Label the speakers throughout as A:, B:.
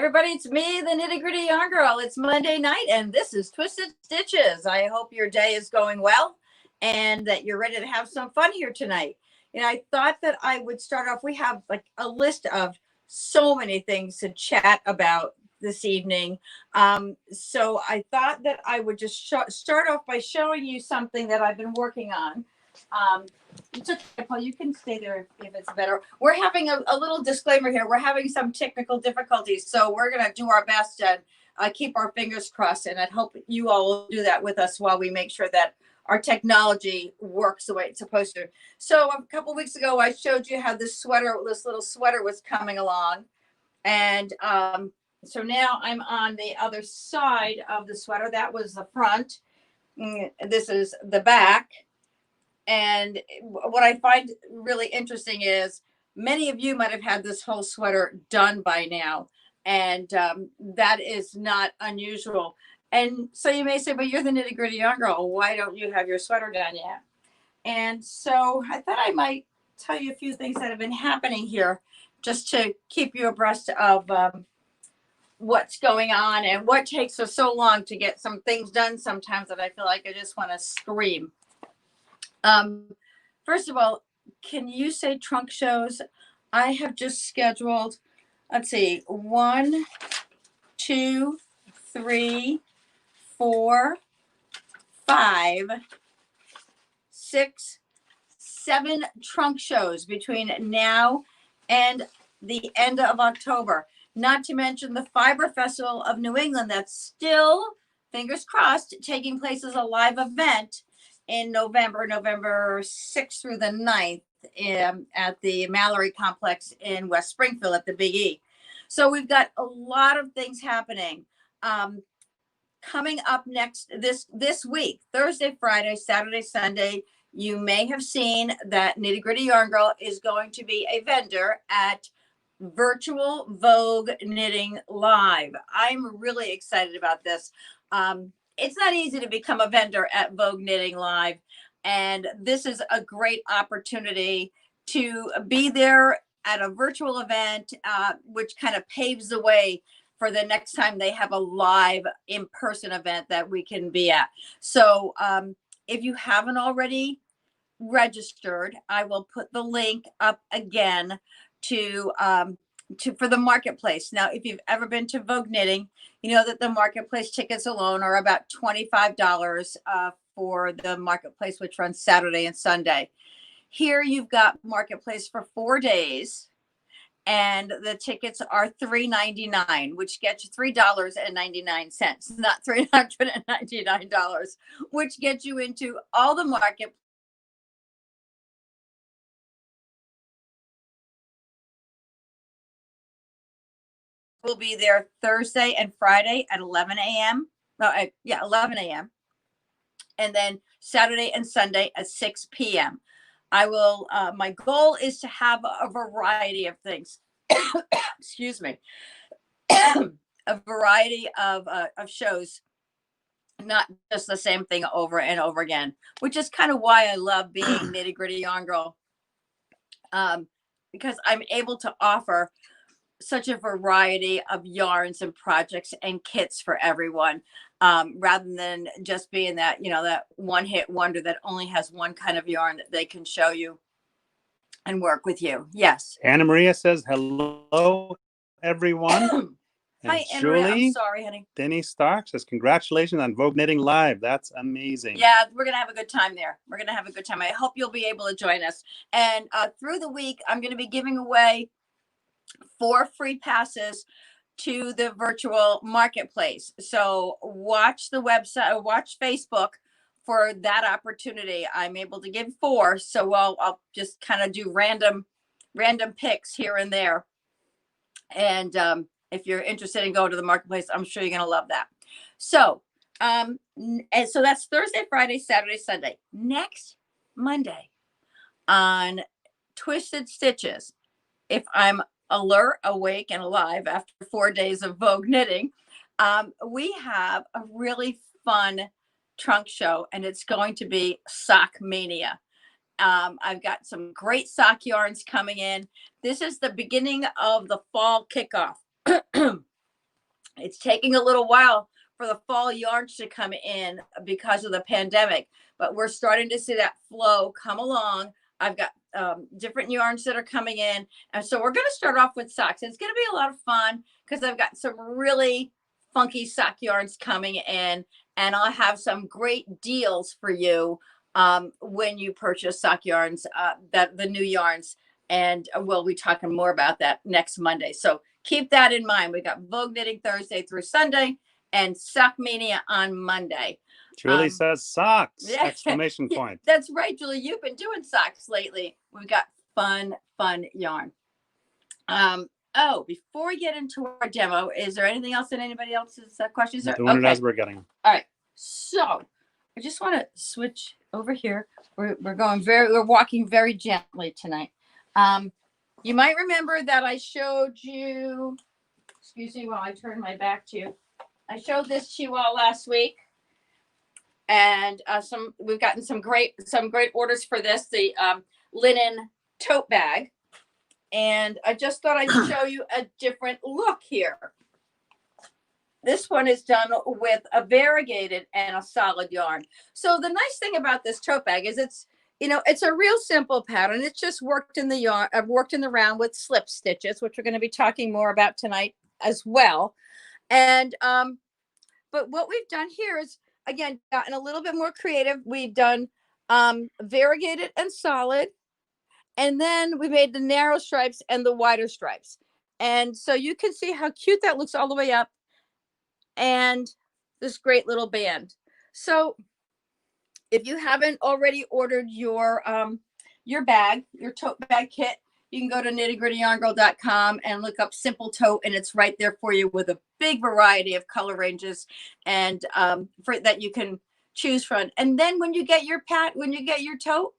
A: everybody, it's me, the Nitty Gritty Yarn Girl. It's Monday night, and this is Twisted Stitches. I hope your day is going well and that you're ready to have some fun here tonight. I thought that I would start off. We have like a list of so many things to chat about this evening. So I thought that I would just start off by showing you something that I've been working on. It's okay, Paul, you can stay there if it's better. We're having a little disclaimer here. We're having some technical difficulties, so we're going to do our best to keep our fingers crossed, and I hope you all will do that with us while we make sure that our technology works the way it's supposed to. So a couple weeks ago, I showed you how this little sweater was coming along, and so now I'm on the other side of the sweater. That was the front. This is the back. And what I find really interesting is many of you might have had this whole sweater done by now, and that is not unusual. And so you may say, but you're the Nitty Gritty Yarn Girl. Why don't you have your sweater done yet? And so I thought I might tell you a few things that have been happening here just to keep you abreast of what's going on and what takes us so long to get some things done sometimes that I feel like I just want to scream. First of all, can you say trunk shows? I have just scheduled, let's see, 1, 2, 3, 4, 5, 6, 7 trunk shows between now and the end of October. Not to mention the Fiber Festival of New England that's still, fingers crossed, taking place as a live event in November 6th through the 9th at the Mallory Complex in West Springfield at the Big E. So we've got a lot of things happening. Coming up next this week, Thursday, Friday, Saturday, Sunday, you may have seen that Nitty Gritty Yarn Girl is going to be a vendor at Virtual Vogue Knitting Live. I'm really excited about this. It's not easy to become a vendor at Vogue Knitting Live, and this is a great opportunity to be there at a virtual event, which kind of paves the way for the next time they have a live in-person event that we can be at. So if you haven't already registered, I will put the link up again for the marketplace. Now, if you've ever been to Vogue Knitting, you know that the marketplace tickets alone are about $25 for the marketplace, which runs Saturday and Sunday. Here you've got marketplace for 4 days, and the tickets are $3.99, which gets you $3.99, not $399, which gets you into all the market. We'll be there Thursday and Friday at 11 a.m. 11 a.m. And then Saturday and Sunday at 6 p.m. I will, my goal is to have a variety of things. Excuse me. A variety of shows, not just the same thing over and over again, which is kind of why I love being Nitty Gritty Yarn Girl. Because I'm able to offer such a variety of yarns and projects and kits for everyone, rather than just being that, that one hit wonder that only has one kind of yarn that they can show you and work with you. Yes.
B: Anna Maria says, hello, everyone.
A: Hi, Anna Maria. I'm sorry, honey.
B: Denny Stark says, congratulations on Vogue Knitting Live. That's amazing.
A: Yeah, we're going to have a good time there. We're going to have a good time. I hope you'll be able to join us. And through the week, I'm going to be giving away 4 free passes to the virtual marketplace. So watch the website, watch Facebook for that opportunity. I'm able to give 4. So I'll just kind of do random picks here and there. And if you're interested in going to the marketplace, I'm sure you're going to love that. So, and so that's Thursday, Friday, Saturday, Sunday. Next Monday on Twisted Stitches, if I'm alert, awake, and alive after 4 days of Vogue knitting, we have a really fun trunk show, and it's going to be Sock Mania. I've got some great sock yarns coming in. This is the beginning of the fall kickoff. It's taking a little while for the fall yarns to come in because of the pandemic, but we're starting to see that flow come along. I've got different yarns that are coming in. And so we're going to start off with socks. It's going to be a lot of fun because I've got some really funky sock yarns coming in, and I'll have some great deals for you when you purchase sock yarns, that the new yarns. And we'll be talking more about that next Monday. So keep that in mind. We got Vogue Knitting Thursday through Sunday and Sock Mania on Monday.
B: Julie says socks!
A: Yeah,
B: Exclamation point.
A: That's right, Julie. You've been doing socks lately. We've got fun yarn. Oh, before we get into our demo, is there anything else that anybody else's questions are?
B: Doing it as we're getting them.
A: All right. So I just want to switch over here. We're walking very gently tonight. You might remember that I showed you, excuse me while I turn my back to you. I showed this to you all last week. And we've gotten some great orders for this, the linen tote bag. And I just thought I'd show you a different look here. This one is done with a variegated and a solid yarn. So the nice thing about this tote bag is it's a real simple pattern. It's just worked in the yarn. I've worked in the round with slip stitches, which we're going to be talking more about tonight as well. And but what we've done here is, again, gotten a little bit more creative. We've done variegated and solid, and then we made the narrow stripes and the wider stripes. And so you can see how cute that looks all the way up, and this great little band. So if you haven't already ordered your bag, your tote bag kit, you can go to nittygrittyyarngirl.com and look up Simple Tote, and it's right there for you with a big variety of color ranges and for that you can choose from. And then when you get your tote,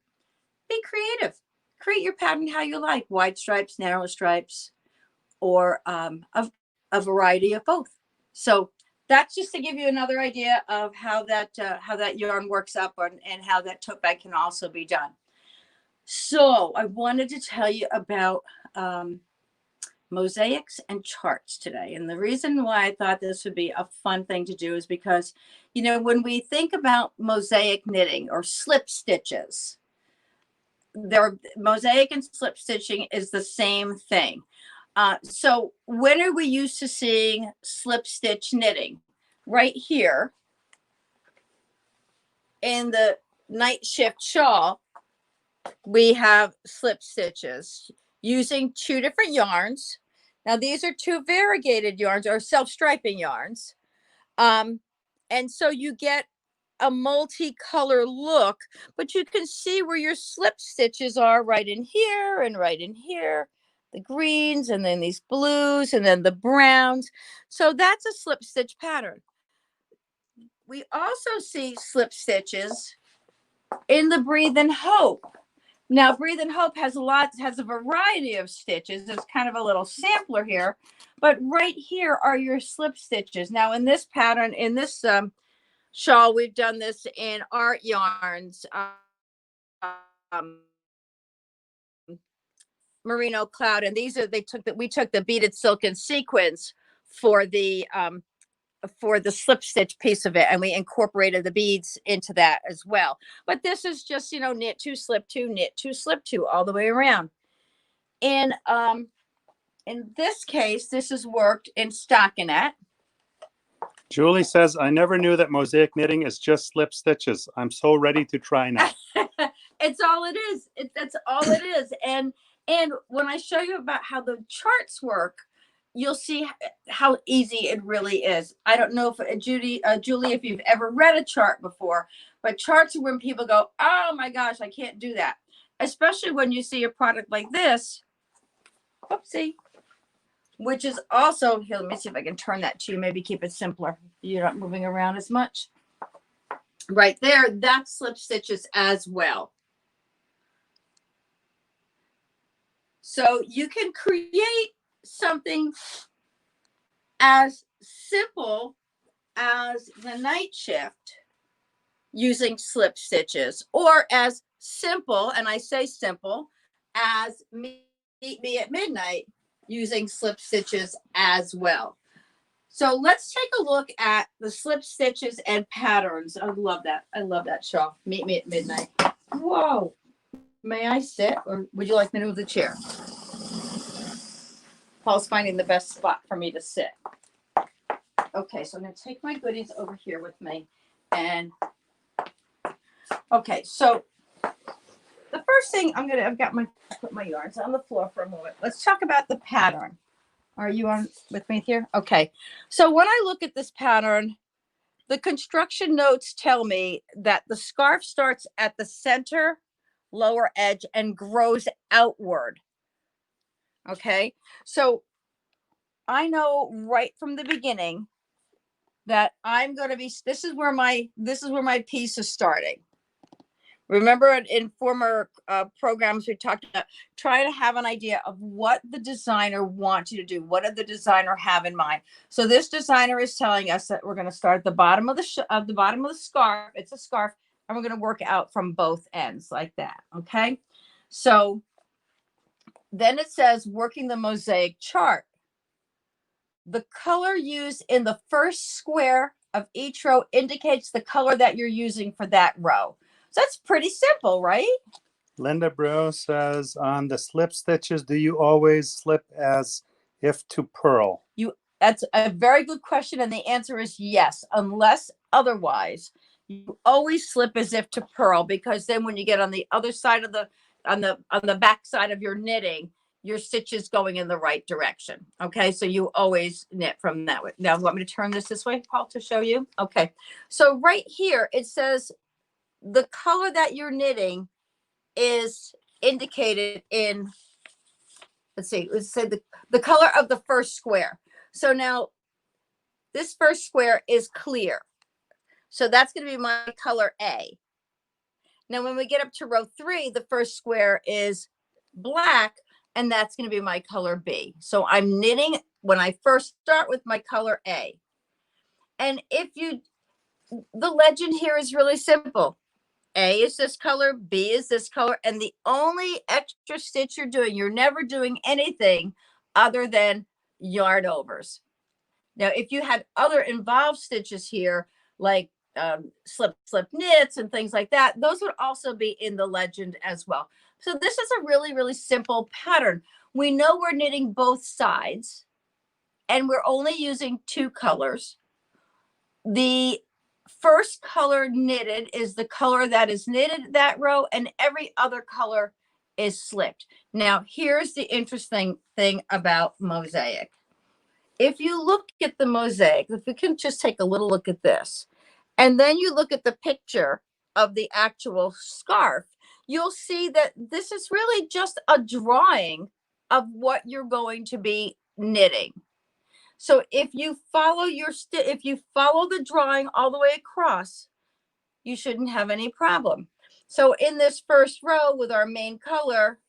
A: be creative. Create your pattern how you like: wide stripes, narrow stripes, or a variety of both. So that's just to give you another idea of how that yarn works up and how that tote bag can also be done. So I wanted to tell you about mosaics and charts today. And the reason why I thought this would be a fun thing to do is because, when we think about mosaic knitting or slip stitches, mosaic and slip stitching is the same thing. So when are we used to seeing slip stitch knitting? Right here in the night shift shawl, we have slip stitches using two different yarns. Now these are two variegated yarns or self-striping yarns. And so you get a multicolor look, but you can see where your slip stitches are right in here and right in here. The greens, and then these blues, and then the browns. So that's a slip stitch pattern. We also see slip stitches in the Breathe and Hope. Now, Breathe and Hope has a variety of stitches. There's kind of a little sampler here, but right here are your slip stitches. Now, in this pattern, in this shawl, we've done this in Art Yarns, Merino Cloud, and we took the beaded silk and sequins for the slip stitch piece of it, and we incorporated the beads into that as well. But this is just knit two, slip two, knit two, slip two, all the way around. In this case, this is worked in stockinette.
B: Julie says, I never knew that mosaic knitting is just slip stitches. I'm so ready to try now.
A: It's all it is. That's all it is. And when I show you about how the charts work, you'll see how easy it really is. I don't know if Julie, if you've ever read a chart before, but charts are when people go, oh my gosh, I can't do that. Especially when you see a product like this, oopsie, which is also, here, let me see if I can turn that to you, maybe keep it simpler. You're not moving around as much. Right there, that's slip stitches as well. So you can create something as simple as the night shift using slip stitches, or as simple, and I say simple, as Meet Me at Midnight using slip stitches as well. So let's take a look at the slip stitches and patterns. I love that. I love that, Shaw. Meet me at midnight. Whoa. May I sit, or would you like me to move the chair? Paul's finding the best spot for me to sit. Okay, so I'm going to take my goodies over here with me. And okay, so the first thing I've got put my yarns on the floor for a moment. Let's talk about the pattern. Are you on with me here? Okay. So when I look at this pattern, the construction notes tell me that the scarf starts at the center lower edge and grows outward. Okay. So I know right from the beginning that I'm going to be, this is where my piece is starting. Remember in former programs, we talked about trying to have an idea of what the designer wants you to do. What did the designer have in mind? So this designer is telling us that we're going to start at the bottom of the bottom of the scarf. It's a scarf, and we're going to work out from both ends like that. Okay. So then it says working the mosaic chart. The color used in the first square of each row indicates the color that you're using for that row. So that's pretty simple, right?
B: Linda Bro says, on the slip stitches, do you always slip as if to purl?
A: That's a very good question. And the answer is yes, unless otherwise. You always slip as if to purl, because then when you get on the other side of on the back side of your knitting, your stitch is going in the right direction. Okay, so you always knit from that way. Now, you want me to turn this way, Paul, to show you? Okay, so right here it says the color that you're knitting is indicated in, let's say the color of the first square. So now this first square is clear. So that's going to be my color A. Now, when we get up to row 3, the first square is black, and that's going to be my color B. So I'm knitting when I first start with my color A. And the legend here is really simple. A is this color, B is this color, and the only extra stitch you're never doing anything other than yarn overs. Now, if you had other involved stitches here, like slip knits and things like that, those would also be in the legend as well. So this is a really, really simple pattern. We know we're knitting both sides, and we're only using 2 colors. The first color knitted is the color that is knitted that row, and every other color is slipped. Now, here's the interesting thing about mosaic. If you look at the mosaic, if we can just take a little look at this, and then you look at the picture of the actual scarf, you'll see that this is really just a drawing of what you're going to be knitting. So if you follow the drawing all the way across, you shouldn't have any problem. So in this first row with our main color,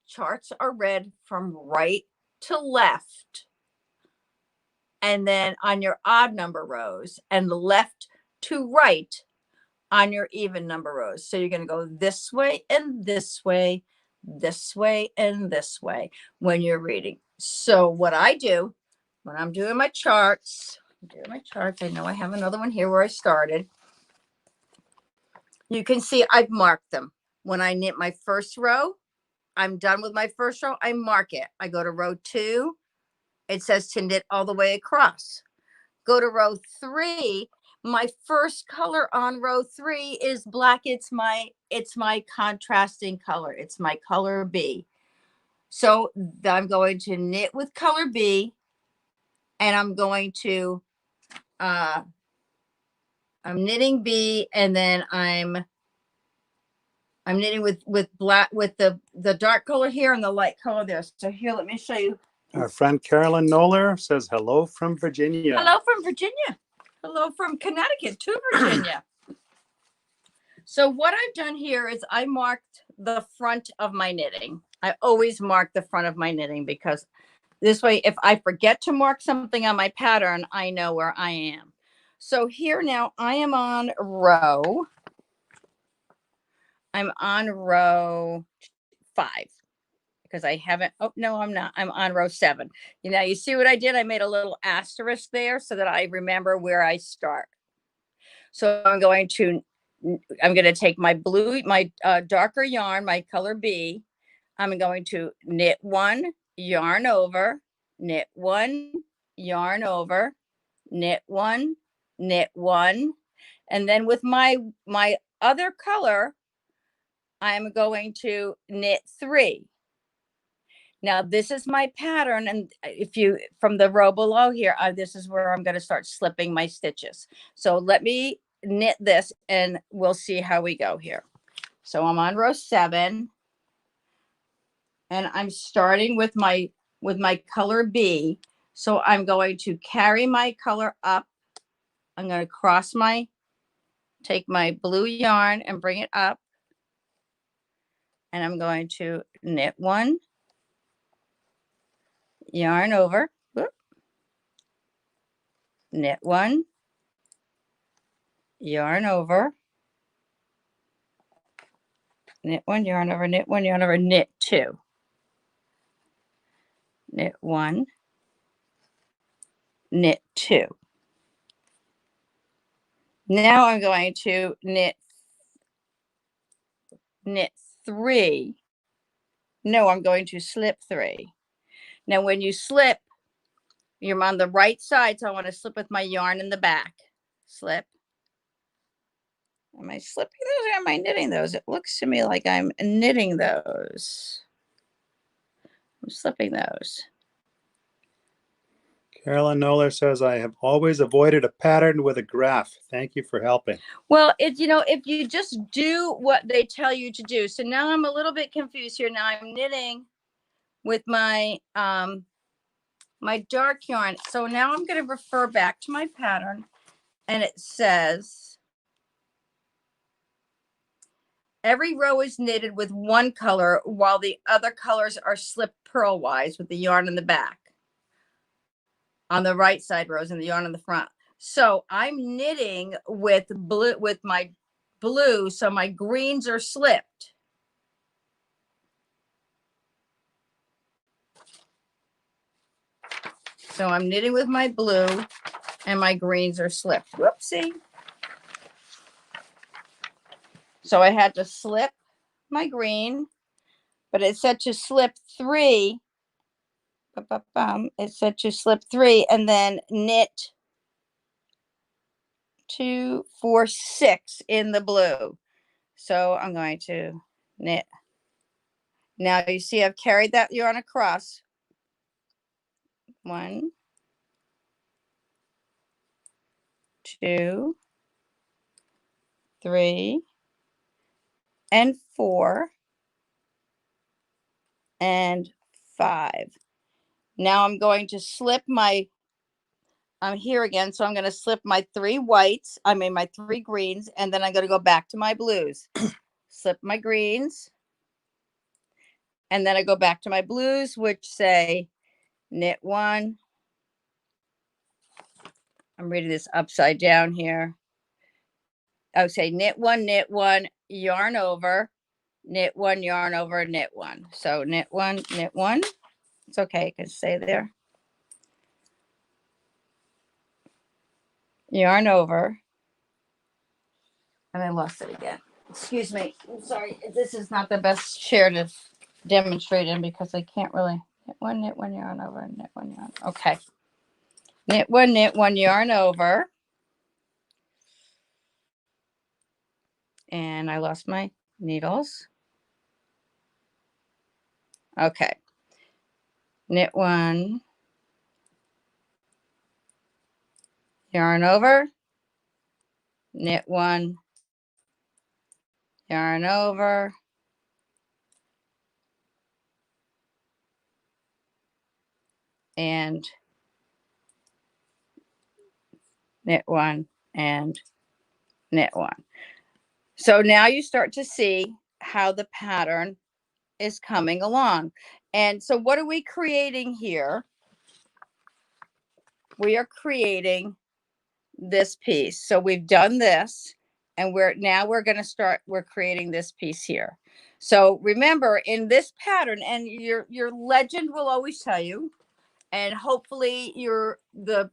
A: charts are read from right to left. And then on your odd number rows, and left to right on your even number rows. So you're going to go this way and this way, this way and this way when you're reading. So what I do when I'm doing my charts, I know I have another one here where I started. You can see I've marked them. When I knit my first row, I'm done with my first row, I mark it. I go to row 2. It says to knit all the way across. Go to row 3. My first color on row 3 is black. It's my contrasting color. It's my color B. So I'm going to knit with color B, and I'm going to I'm knitting B, and then I'm knitting with black, with the dark color here and the light color there. So here, let me show you.
B: Our friend Carolyn Noller says hello from Virginia.
A: Hello from Virginia. Hello from Connecticut to Virginia. So what I've done here is I marked the front of my knitting. I always mark the front of my knitting, because this way, if I forget to mark something on my pattern, I know where I am. So here now I am on row. I'm on row 5. because I haven't, oh, no, I'm not. I'm on row 7. You know, you see what I did? I made a little asterisk there so that I remember where I start. So I'm going to take my blue, my darker yarn, my color B. I'm going to knit 1, yarn over, knit 1, yarn over, knit 1, knit 1. And then with my other color, I'm going to knit 3. Now this is my pattern, and if you, from the row below here, this is where I'm going to start slipping my stitches. So let me knit this and we'll see how we go here. So I'm on row 7 and I'm starting with my color B. So I'm going to carry my color up. I'm going to take my blue yarn and bring it up. And I'm going to knit 1, yarn over, whoop, knit 1, yarn over, knit 1, yarn over, knit 1, yarn over, knit 2, knit 1, knit 2. Now I'm going to knit 3. No, I'm going to slip 3. Now when you slip, you're on the right side, so I want to slip with my yarn in the back. Slip. Am I slipping those or am I knitting those? It looks to me like I'm knitting those. I'm slipping those.
B: Carolyn Noller says, I have always avoided a pattern with a graph. Thank you for helping.
A: Well, you know, if you just do what they tell you to do. So now I'm a little bit confused here. Now I'm knitting with my my dark yarn. So now I'm going to refer back to my pattern, and it says every row is knitted with one color while the other colors are slipped purlwise with the yarn in the back. On the right side rows and the yarn on the front. So I'm knitting with blue, with my blue, so my greens are slipped. So I'm knitting with my blue and my greens are slipped. Whoopsie. So I had to slip my green, but it said to slip 3. It said to slip 3 and then knit 2, 4, 6 in the blue. So I'm going to knit. Now you see I've carried that yarn across. 1, 2, 3, and 4, and 5. Now I'm going to slip I'm here again, so I'm going to slip my 3 whites, my 3 greens, and then I'm going to go back to my blues. Slip my greens, and then I go back to my blues, which say knit 1. I'm reading this upside down here. I would say knit 1, yarn over, knit 1, yarn over, knit 1. So knit 1, knit 1. It's okay, it can stay there. Yarn over. And I lost it again. Excuse me. I'm sorry. This is not the best chair to demonstrate in because I can't really knit 1, yarn over, knit 1, yarn. Okay. Knit 1, yarn over. And I lost my needles. Okay. Knit 1, yarn over, knit 1, yarn over, and knit 1 and knit 1. So now you start to see how the pattern is coming along. And so what are we creating here? We are creating this piece. So we've done this, and we're going to start, we're creating this piece here. So remember, in this pattern, and your legend will always tell you, and hopefully the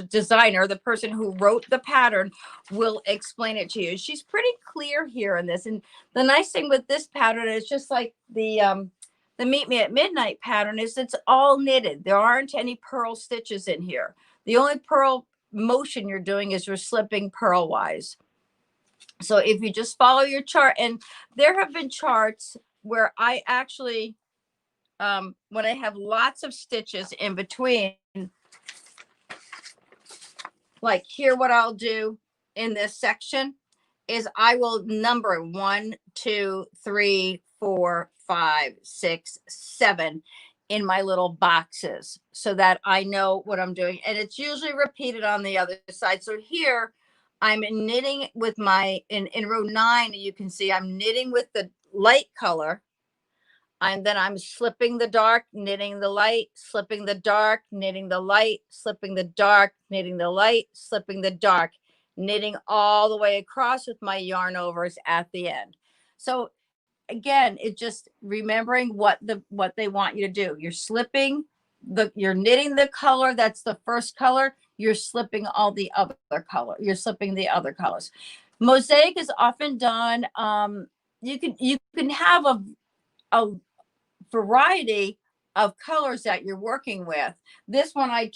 A: designer, the person who wrote the pattern, will explain it to you. She's pretty clear here in this. And the nice thing with this pattern is, just like the Meet Me at Midnight pattern, is it's all knitted. There aren't any purl stitches in here. The only purl motion you're doing is you're slipping purlwise. So if you just follow your chart, and there have been charts where I actually, when I have lots of stitches in between, like here, what I'll do in this section is I will number 1, 2, 3, 4, 5, 6, 7 in my little boxes so that I know what I'm doing. And it's usually repeated on the other side. So here I'm knitting with in row 9, you can see I'm knitting with the light color. And then I'm slipping the dark, knitting the light, slipping the dark, knitting the light, slipping the dark, knitting the light, slipping the dark, knitting all the way across with my yarn overs at the end. So again, it's just remembering what they want you to do. You're slipping you're knitting the color that's the first color, you're slipping all the other color, you're slipping the other colors. Mosaic is often done, you can have a variety of colors that you're working with. This one I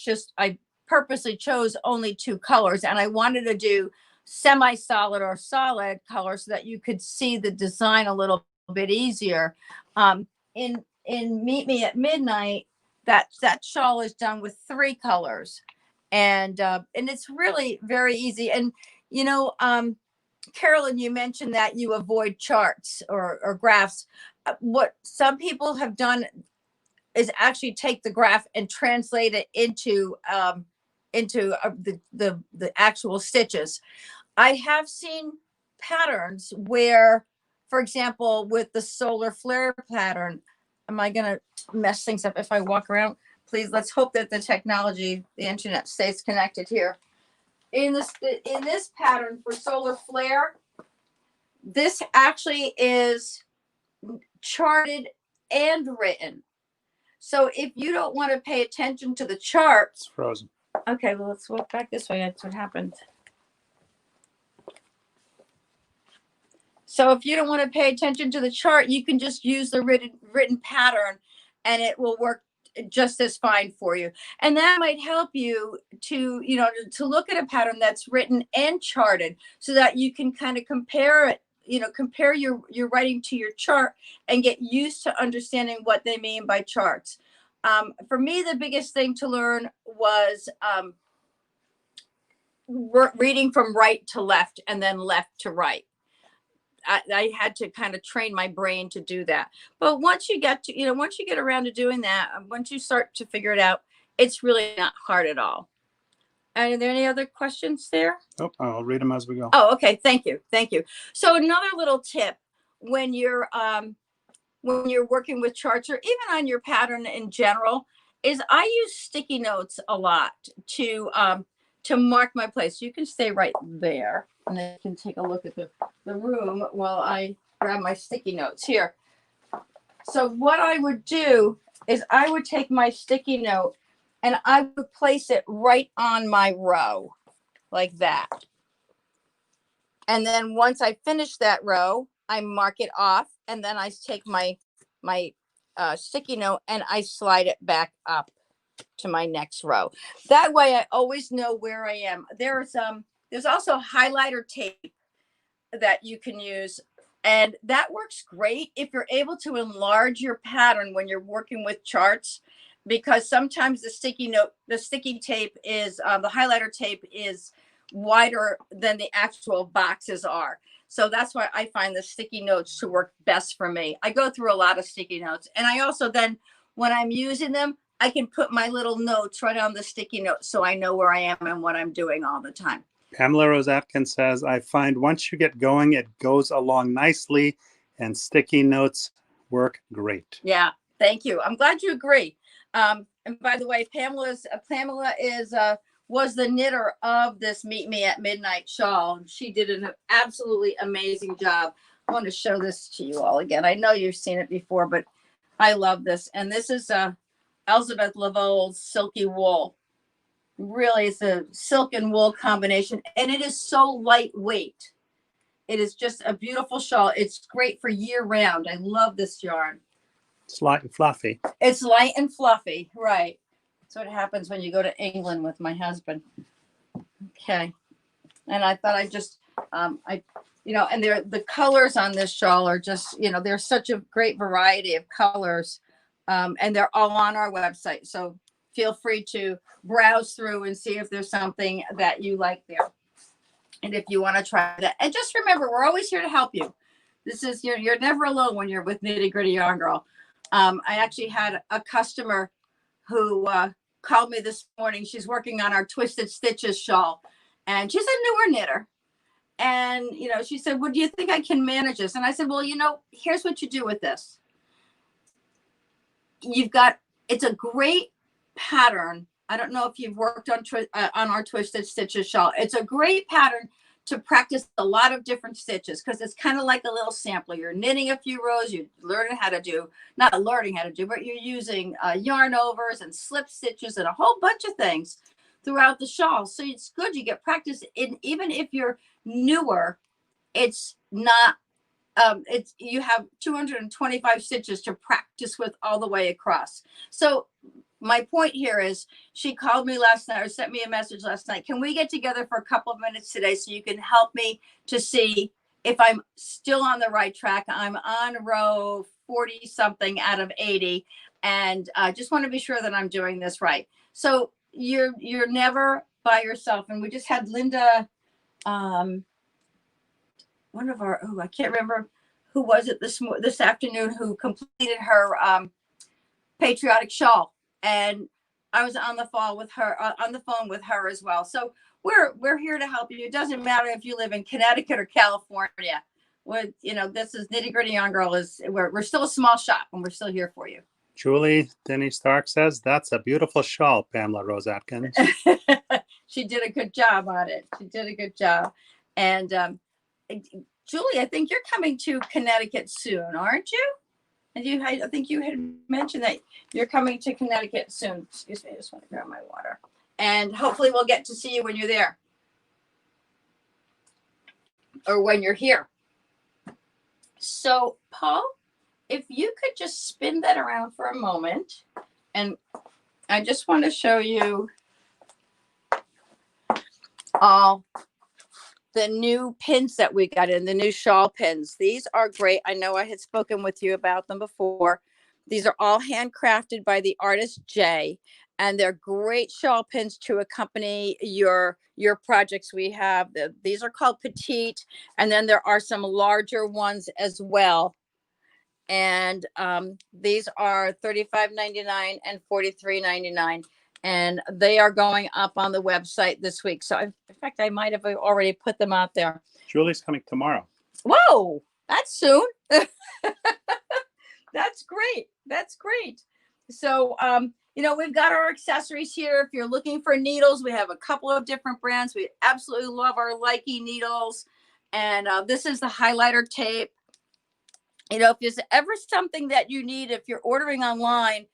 A: purposely chose only 2 colors, and I wanted to do semi-solid or solid colors so that you could see the design a little bit easier. In Meet Me at Midnight, that shawl is done with 3 colors, and it's really very easy. And Carolyn, you mentioned that you avoid charts or graphs. What some people have done is actually take the graph and translate it into the actual stitches. I have seen patterns where, for example, with the solar flare pattern, am I going to mess things up if I walk around? Please, let's hope that the technology, the internet, stays connected here. In this pattern for solar flare, this actually is charted and written. So if you don't want to pay attention to the charts,
B: It's frozen.
A: okay, well, let's walk back this way. That's what happened. So if you don't want to pay attention to the chart, you can just use the written pattern, and it will work just as fine for you. And that might help you to look at a pattern that's written and charted so that you can kind of compare it, compare your writing to your chart and get used to understanding what they mean by charts. For me, the biggest thing to learn was reading from right to left and then left to right. I had to kind of train my brain to do that. But once you get around to doing that, once you start to figure it out, it's really not hard at all. Are there any other questions there?
B: Oh, I'll read them as we go.
A: Oh, okay. Thank you. Thank you. So another little tip when you're working with charts or even on your pattern in general is I use sticky notes a lot to mark my place. You can stay right there and then you can take a look at the room while I grab my sticky notes here. So what I would do is I would take my sticky note and I would place it right on my row like that. And then once I finish that row, I mark it off and then I take my sticky note and I slide it back up to my next row. That way I always know where I am. There's also highlighter tape that you can use, and that works great if you're able to enlarge your pattern when you're working with charts, because sometimes the sticky tape is the highlighter tape is wider than the actual boxes are. So that's why I find the sticky notes to work best for me. I go through a lot of sticky notes, and I also then, when I'm using them, I can put my little notes right on the sticky notes so I know where I am and what I'm doing all the time.
B: Pamela Rose Atkins says, I find once you get going, it goes along nicely and sticky notes work great.
A: Yeah, thank you. I'm glad you agree. And by the way, Pamela was the knitter of this Meet Me at Midnight shawl. She did an absolutely amazing job. I want to show this to you all again. I know you've seen it before, but I love this. And this is Elizabeth Lavol's silky wool. Really, it's a silk and wool combination, and it is so lightweight. It is just a beautiful shawl. It's great for year round. I love this yarn.
B: It's light and fluffy.
A: It's light and fluffy, right? That's what happens when you go to England with my husband. Okay, and I thought I'd just, and the colors on this shawl are just, there's such a great variety of colors, and they're all on our website. So feel free to browse through and see if there's something that you like there. And if you want to try that, and just remember, we're always here to help you. This is, you're never alone when you're with Nitty Gritty Yarn Girl. I actually had a customer who called me this morning. She's working on our Twisted Stitches shawl, and she's a newer knitter. And, she said, well, do you think I can manage this? And I said, well, here's what you do with this. It's a great pattern. I don't know if you've worked on our Twisted Stitches shawl. It's a great pattern to practice a lot of different stitches, because it's kind of like a little sampler. You're knitting a few rows, you're learning how to do, not learning how to do, but you're using yarn overs and slip stitches and a whole bunch of things throughout the shawl. So it's good. You get practice in, even if you're newer, it's not, you have 225 stitches to practice with all the way across. So my point here is, she called me last night, or sent me a message last night. Can we get together for a couple of minutes today so you can help me to see if I'm still on the right track? I'm on row 40 something out of 80, and I just want to be sure that I'm doing this right. So you're never by yourself. And we just had Linda, one of our, I can't remember who was it this afternoon, who completed her patriotic shawl. And I was on the phone with her as well. So we're here to help you. It doesn't matter if you live in Connecticut or California. This is Nitty Gritty Yarn Girl. We're still a small shop, and we're still here for you.
B: Julie Denny Stark says, that's a beautiful shawl, Pamela Rose Atkins.
A: She did a good job on it. She did a good job. And Julie, I think you're coming to Connecticut soon, aren't you? And I think you had mentioned that you're coming to Connecticut soon. Excuse me, I just want to grab my water. And hopefully we'll get to see you when you're there, or when you're here. So, Paul, if you could just spin that around for a moment. And I just want to show you all the new pins that we got in, the new shawl pins. These are great. I know I had spoken with you about them before. These are all handcrafted by the artist Jay, and they're great shawl pins to accompany your projects. We have these are called petite, and then there are some larger ones as well. And these are $35.99 and $43.99. And they are going up on the website this week. So in fact, I might have already put them out there.
B: Julie's coming tomorrow.
A: Whoa, that's soon. That's great. That's great. So, we've got our accessories here. If you're looking for needles, we have a couple of different brands. We absolutely love our Likey needles. And this is the highlighter tape. If there's ever something that you need, if you're ordering online,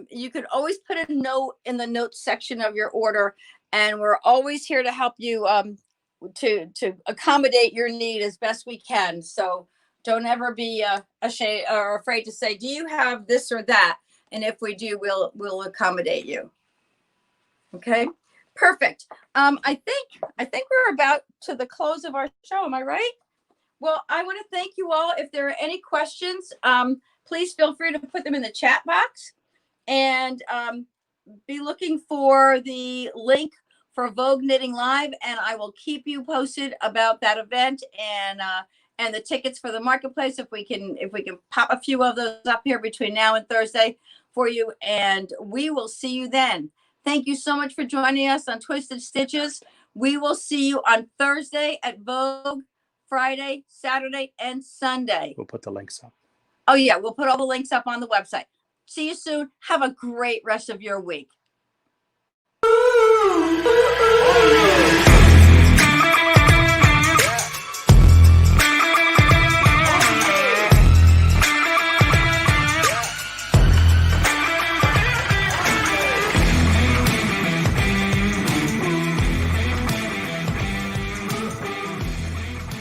A: you can always put a note in the notes section of your order, and we're always here to help you to accommodate your need as best we can. So don't ever be ashamed or afraid to say, do you have this or that? And if we do, we'll accommodate you. Okay, perfect. I think we're about to the close of our show. Am I right? Well, I want to thank you all. If there are any questions, please feel free to put them in the chat box. And be looking for the link for Vogue Knitting Live, and I will keep you posted about that event and the tickets for the marketplace, if we can pop a few of those up here between now and Thursday for you. And we will see you then. Thank you so much for joining us on Twisted Stitches. We will see you on Thursday at Vogue, Friday, Saturday, and Sunday.
B: We'll put the links up.
A: Oh yeah, we'll put all the links up on the website. See you soon. Have a great rest of your week.